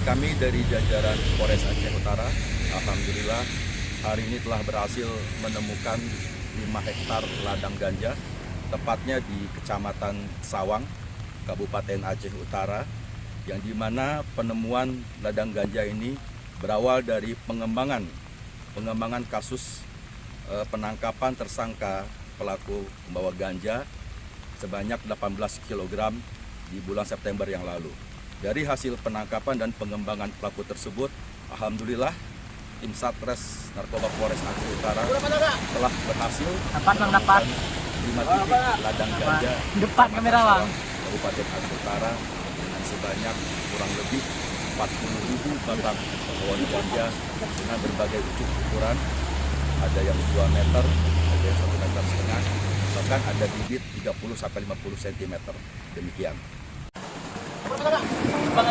Kami dari jajaran Polres Aceh Utara, alhamdulillah hari ini telah berhasil menemukan 5 hektar ladang ganja, tepatnya di Kecamatan Sawang, Kabupaten Aceh Utara, yang dimana penemuan ladang ganja ini berawal dari pengembangan kasus penangkapan tersangka pelaku membawa ganja sebanyak 18 kg di bulan September yang lalu. Dari hasil penangkapan dan pengembangan pelaku tersebut, alhamdulillah tim Satres Narkoba Polres Aceh Utara telah berhasil menemukan 5 titik ladang ganja di Kabupaten Aceh Utara dengan sebanyak kurang lebih 40.000 batang pohon ganja dengan berbagai ukuran, ada yang 2 meter, ada yang 1,5 meter, bahkan ada bibit 30-50 cm. Demikian. Bang,